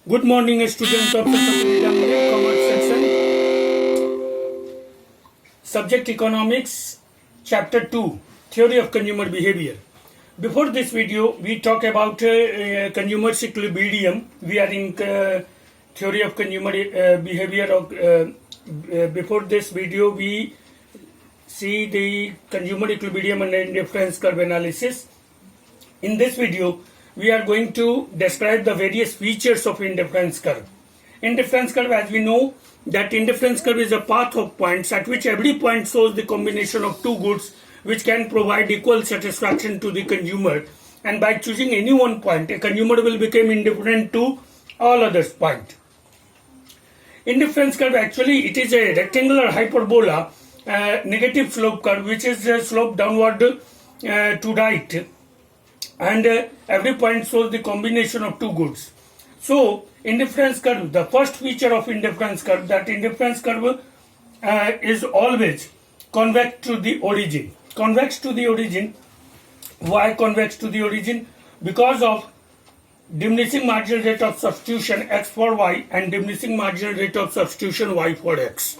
Good morning, students of the Commerce section. Subject Economics, Chapter 2, Theory of Consumer Behavior. Before this video, we talk about consumer's equilibrium. We are in Theory of Consumer Behavior. Before this video, we see the consumer equilibrium and indifference curve analysis. In this video, we are going to describe the various features of indifference curve. Indifference curve, as we know, that indifference curve is a path of points at which every point shows the combination of two goods which can provide equal satisfaction to the consumer, and by choosing any one point, a consumer will become indifferent to all others point. Indifference curve, actually it is a rectangular hyperbola, negative slope curve, which is slope downward to right, and every point shows the combination of two goods. So indifference curve, the first feature of indifference curve, that indifference curve is always convex to the origin. Convex to the origin. Why convex to the origin? Because of diminishing marginal rate of substitution x for y and diminishing marginal rate of substitution y for x.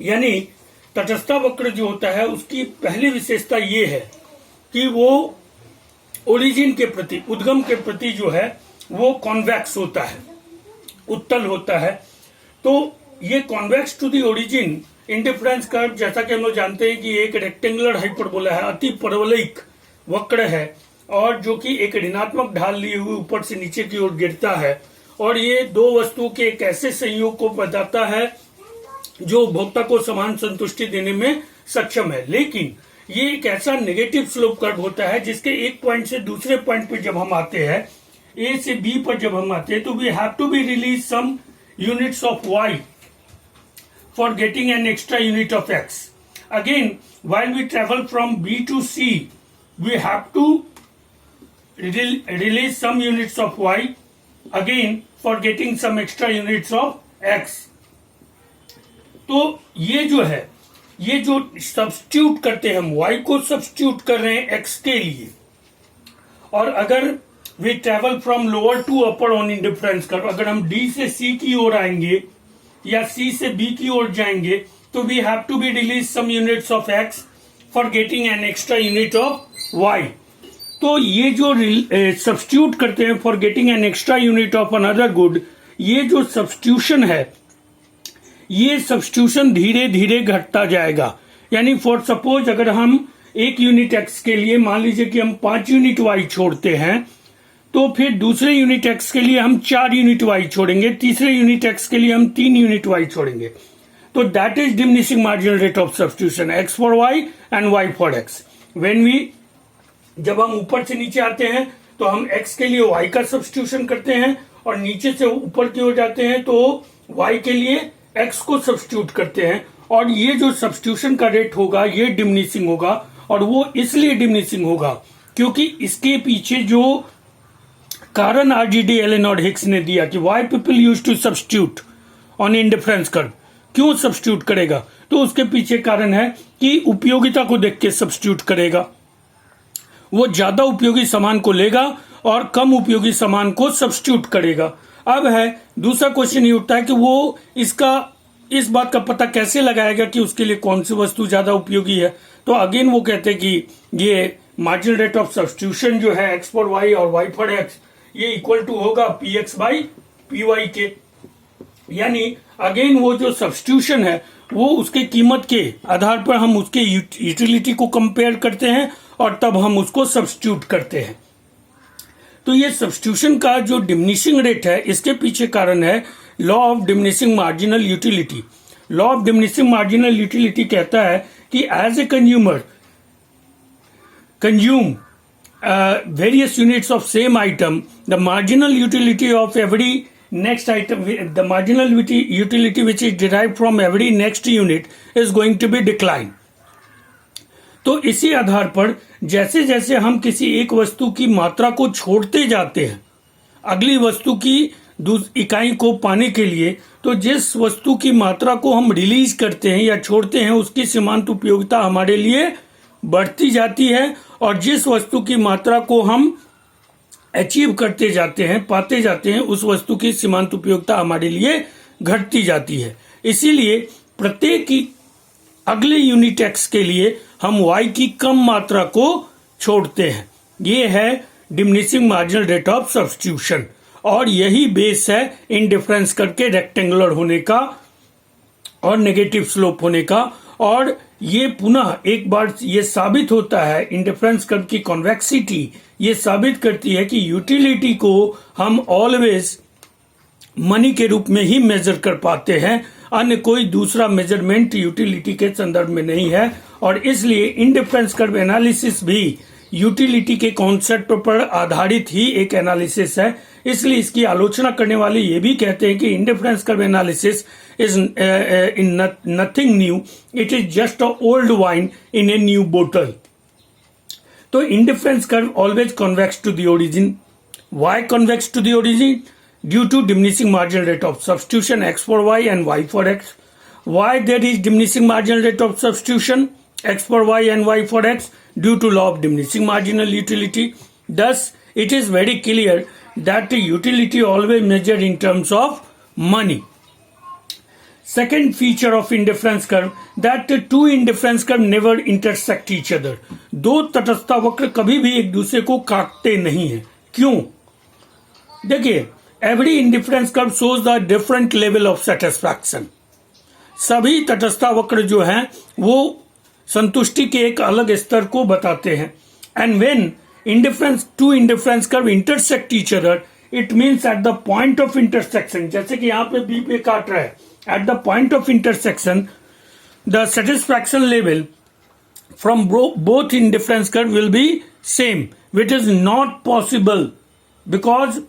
यानी तटस्थ वक्र जो होता है उसकी पहली विशेषता ये है कि वो ओरिजिन के प्रति, उद्गम के प्रति जो है वो कॉन्वेक्स होता है, उत्तल होता है. तो ये convex to the origin indifference curve, जैसा कि हम लोग जानते हैं कि एक रेक्टेंगुलर हाइपरबोला है, अति परवलयिक वक्र है, और जो कि एक ऋणात्मक ढाल लिए हुए ऊपर से नीचे की ओर गिरता है, और ये दो वस्तुओं के एक ऐसे संयोग को बताता है जो उपभोक्ता को समान संतुष्टि देने में सक्षम है. लेकिन ये एक ऐसा नेगेटिव स्लोप कर्व होता है जिसके एक पॉइंट से दूसरे पॉइंट पे जब हम आते हैं, ए से बी पर जब हम आते हैं, तो we have to be release some units of Y for getting an extra unit of X. Again while we travel from B to C, we have to release some units of Y again for getting some extra units of X. तो ये जो है, ये जो substitute करते हैं, हम y को सब्स्टिट्यूट कर रहे हैं x के लिए, और अगर we travel from lower to upper on indifference curve, अगर हम d से c की ओर आएंगे या c से b की ओर जाएंगे, तो we have to be release some units of x for getting an extra unit of y. तो ये जो सब्स्टिट्यूट करते हैं for getting an extra unit of another good, ये जो सब्स्टिट्यूशन है, ये सब्स्टिट्यूशन धीरे धीरे घटता जाएगा. यानी फॉर सपोज अगर हम एक यूनिट एक्स के लिए मान लीजिए कि हम 5 यूनिट वाई छोड़ते हैं, तो फिर दूसरे यूनिट एक्स के लिए हम 4 यूनिट वाई छोड़ेंगे, तीसरे यूनिट एक्स के लिए हम 3 यूनिट वाई छोड़ेंगे. तो that is diminishing marginal rate of substitution, X for Y and Y for X. When we, जब हम ऊपर से नीचे आते हैं तो हम एक्स के लिए वाई का सब्स्टिट्यूशन करते हैं, और नीचे से ऊपर की ओर जाते हैं तो वाई के लिए एक्स को सब्स्टिट्यूट करते हैं. और ये जो सब्स्टिट्यूशन का रेट होगा ये डिमिनिशिंग होगा, और वो इसलिए डिमिनिशिंग होगा क्योंकि इसके पीछे जो कारण RGD एलन और हिक्स ने दिया कि why people use to substitute on indifference curve, क्यों सब्स्टिट्यूट करेगा, तो उसके पीछे कारण है कि उपयोगिता को देख के सब्स्टिट्यूट करेगा. वो ज्यादा उपयोगी सामान को लेगा और कम उपयोगी सामान को सब्स्टिट्यूट करेगा. अब है दूसरा क्वेश्चन ये उठता है कि वो इस बात का पता कैसे लगाएगा कि उसके लिए कौन सी वस्तु ज्यादा उपयोगी है. तो अगेन वो कहते हैं कि ये मार्जिनल रेट ऑफ सब्स्टिट्यूशन जो है एक्स फॉर वाई और वाई फॉर एक्स, ये इक्वल टू होगा P x by P y के. यानी अगेन वो जो सब्स्टिट्यूशन है वो उसके कीमत के आधार पर हम उसके यूटिलिटी को कंपेयर करते हैं और तब हम उसको सब्स्टिट्यूट करते हैं. तो ये सब्स्टिट्यूशन का जो डिमिनिशिंग रेट है, इसके पीछे कारण है law of diminishing marginal utility. Law of diminishing marginal utility कहता है कि as a consumer consume various units of same item, the marginal utility of every next item, the marginal utility which is derived from every next unit is going to be decline. तो इसी आधार पर जैसे जैसे हम किसी एक वस्तु की मात्रा को छोड़ते जाते हैं अगली वस्तु की इकाई को पाने के लिए, तो जिस वस्तु की मात्रा को हम रिलीज करते हैं या छोड़ते हैं उसकी सीमांत उपयोगिता हमारे लिए बढ़ती जाती है, और जिस वस्तु की मात्रा को हम अचीव करते जाते हैं, पाते जाते हैं, उस वस्तु की सीमांत उपयोगिता हमारे लिए घटती जाती है। इसीलिए प्रत्येक की अगले यूनिट एक्स के लिए हम y की कम मात्रा को छोड़ते हैं। ये है diminishing marginal rate of substitution, और यही बेस है इंडिफरेंस करके रेक्टेंगुलर होने का और नेगेटिव स्लोप होने का। और ये पुनः एक बार ये साबित होता है, इंडिफरेंस कर्व की कॉन्वेक्सिटी ये साबित करती है कि यूटिलिटी को हम ऑलवेज मनी के रूप में ही मेजर कर पाते हैं, अन्य कोई दूसरा मेजरमेंट यूटिलिटी के संदर्भ में नहीं है। और इसलिए इंडिफरेंस कर्व एनालिसिस भी यूटिलिटी के कॉन्सेप्ट पर आधारित ही एक एनालिसिस है। इसलिए इसकी आलोचना करने वाले ये भी कहते हैं कि indifference curve analysis is in nothing new, it is just a old wine in a new बोतल। तो indifference curve always convex to the origin. Why convex to the origin? Due to diminishing marginal rate of substitution x for y and y for x. Why there is diminishing marginal rate of substitution x for y and y for x? Due to law of diminishing marginal utility. Thus, it is very clear that the utility always measured in terms of money. Second feature of indifference curve, that the two indifference curve never intersect each other. दो तटस्थता वक्र कभी भी एक दूसरे को काटते नहीं है। क्यों? देखिए, every indifference curve shows the different level of satisfaction. सभी तटस्थता वक्र जो हैं वो संतुष्टि के एक अलग स्तर को बताते हैं। And when two indifference curve intersect each other, it means at the point of intersection, जैसे कि यहाँ पे बी पे काट रहा है, at the point of intersection the satisfaction level from both indifference curve will be same, which is not possible because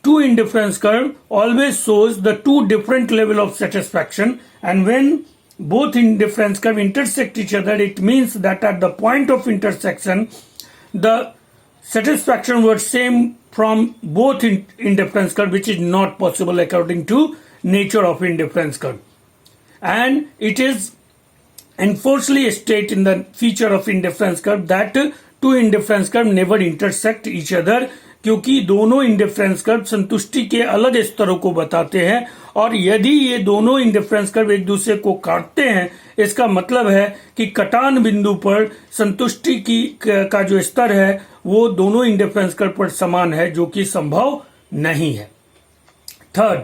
two indifference curve always shows the two different level of satisfaction, and when both indifference curve intersect each other, it means that at the point of intersection the satisfaction was same from both indifference curve, which is not possible according to nature of indifference curve. And it is enforcedly stated in the feature of indifference curve that two indifference curve never intersect each other, क्योंकि दोनों indifference curve संतुष्टि के अलग स्तरों को बताते हैं, और यदि ये दोनों इंडिफरेंस कर्व एक दूसरे को काटते हैं, इसका मतलब है कि कटान बिंदु पर संतुष्टि का जो स्तर है वो दोनों इंडिफरेंस कर्व पर समान है, जो कि संभव नहीं है। थर्ड,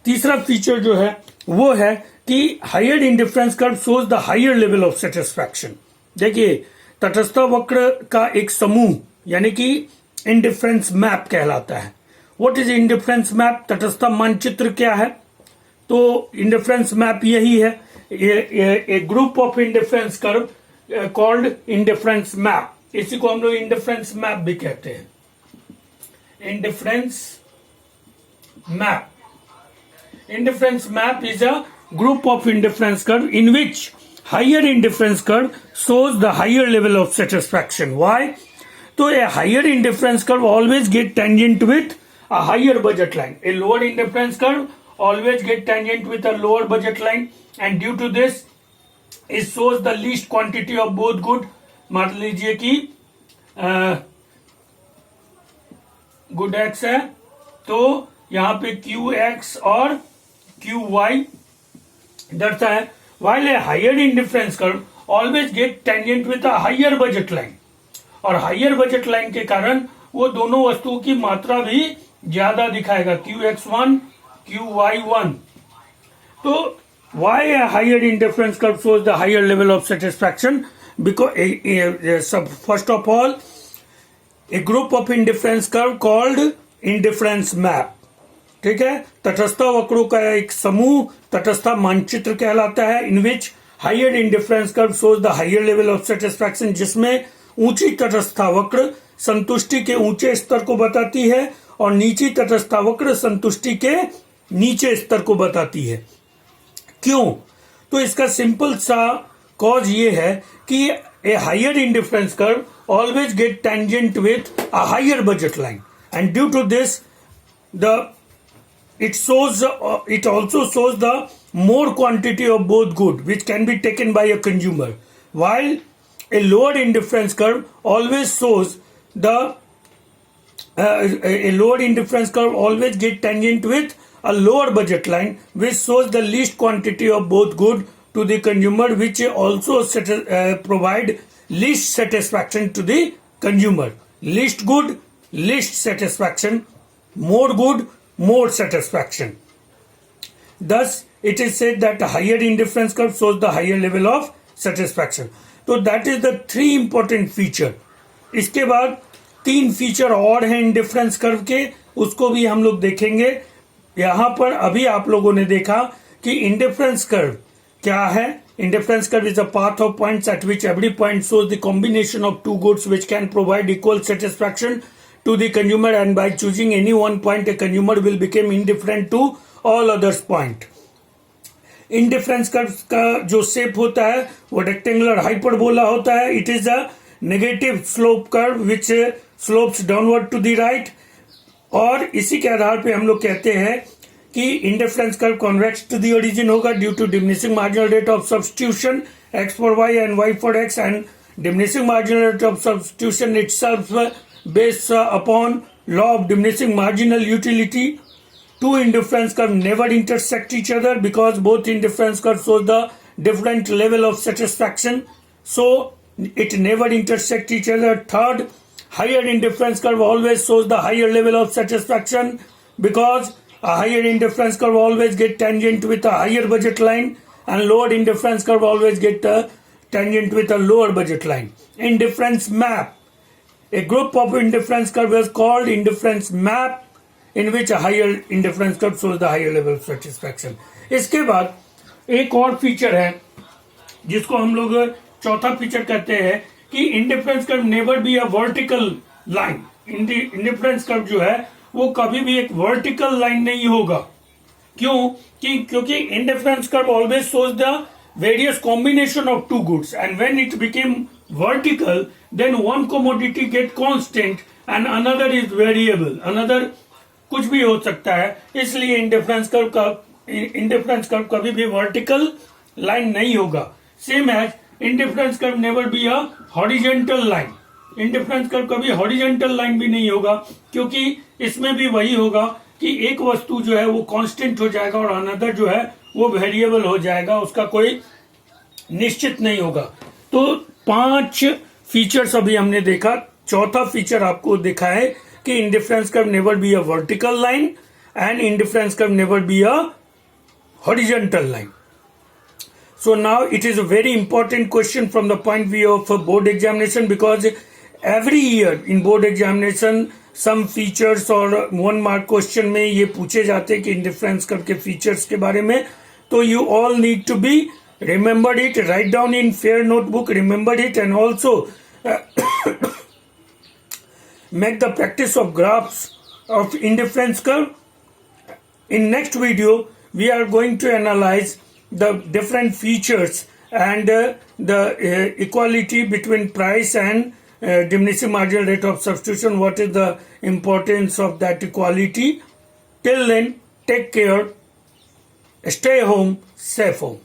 तीसरा फीचर जो है वो है कि higher indifference curve shows the higher level of satisfaction. देखिए, तटस्थ वक्र का एक समूह यानी कि इंडिफरेंस मैप कहलाता है। What is indifference map? तटस्थ मानचित्र क्या है? तो इंडिफरेंस मैप यही है, a group of indifference curve called indifference map. इसी को हम लोग इंडिफरेंस मैप भी कहते हैं, indifference map. Indifference map is a group of indifference curve in which higher indifference curve shows the higher level of satisfaction. Why? So a higher indifference curve always get tangent with a higher budget line. A lower indifference curve always get tangent with a lower budget line, and due to this it shows the least quantity of both good. मान लीजिए कि good x है, तो यहाँ पे QX और QY दर्शा है। While a higher indifference curve always get tangent with a higher budget line, और हायर बजट लाइन के कारण वो दोनों वस्तुओं की मात्रा भी ज्यादा दिखाएगा, QX1 QY1। तो why a higher indifference curve shows the higher level of satisfaction? Because first of all, a group of indifference curve called indifference map, ठीक है, तटस्थ वक्रों का एक समूह तटस्थ मानचित्र कहलाता है, in which higher indifference curve shows the higher level of satisfaction, जिसमें ऊंची तटस्था वक्र संतुष्टि के ऊंचे स्तर को बताती है और नीची तटस्था वक्र संतुष्टि के नीचे स्तर को बताती है। क्यों? तो इसका सिंपल सा कॉज ये है कि a higher indifference curve always get tangent with a higher budget line, and due to this it also shows the more quantity of both good which can be taken by a consumer, while a lower indifference curve always shows the a lower indifference curve always get tangent with a lower budget line, which shows the least quantity of both good to the consumer, which also provide least satisfaction to the consumer. Least good, least satisfaction. More good, more satisfaction. Thus, it is said that a higher indifference curve shows the higher level of satisfaction. तो that is the 3 important feature. इसके बाद 3 feature और हैं indifference curve के, उसको भी हम लोग देखेंगे. यहाँ पर अभी आप लोगों ने देखा कि इंडिफरेंस कर्व क्या है. Indifference curve is a path of points at which every point shows the combination of two goods which can provide equal satisfaction to the consumer, and by choosing any one point a consumer will become indifferent to all others point. Indifference curve का जो shape होता है वो rectangular hyperbola होता है. It is a negative slope curve which slopes downward to the right. और इसी के आधार पे हम लोग कहते हैं कि indifference curve convex to the origin होगा due to diminishing marginal rate of substitution X for Y and Y for X, and diminishing marginal rate of substitution itself based upon law of diminishing marginal utility. Two indifference curves never intersect each other because both indifference curves show the different level of satisfaction. So it never intersect each other. Third, higher indifference curve always shows the higher level of satisfaction because a higher indifference curve always get tangent with a higher budget line, and lower indifference curve always get a tangent with a lower budget line. Indifference map. A group of indifference curve is called indifference map, in which a higher indifference curve shows the higher level of satisfaction. इसके बाद एक और feature है जिसको हम लोग चौथा feature कहते हैं कि indifference curve never be a vertical line. Indifference curve जो है वो कभी भी एक वर्टिकल लाइन नहीं होगा. क्योंकि indifference curve always shows the various combination of two goods, and when it became vertical then one commodity get constant and another is variable. Another कुछ भी हो सकता है, इसलिए इंडिफरेंस कर्व कभी भी वर्टिकल लाइन नहीं होगा. Same as indifference curve never be a horizontal line. Indifference curve कभी हॉरिजॉन्टल लाइन भी नहीं होगा, क्योंकि इसमें भी वही होगा कि एक वस्तु जो है वो कांस्टेंट हो जाएगा और अनदर जो है वो वेरिएबल हो जाएगा, उसका कोई निश्चित नहीं होगा. तो 5 फीचर्स अभी हमने देखा. चौथा फीचर आपको दिखा है कि indifference curve never be a vertical line and indifference curve never be a horizontal line. So now it is a very important question from the point of view of a board examination, because every year in board examination some features or 1 mark question में ये पूछे जाते हैं कि indifference curve के features के बारे में. तो you all need to be remembered it, write down in fair notebook, remember it, and also make the practice of graphs of indifference curve. In next video we are going to analyze the different features and the equality between price and diminishing marginal rate of substitution. What is the importance of that equality? Till then, take care, stay home, safe home.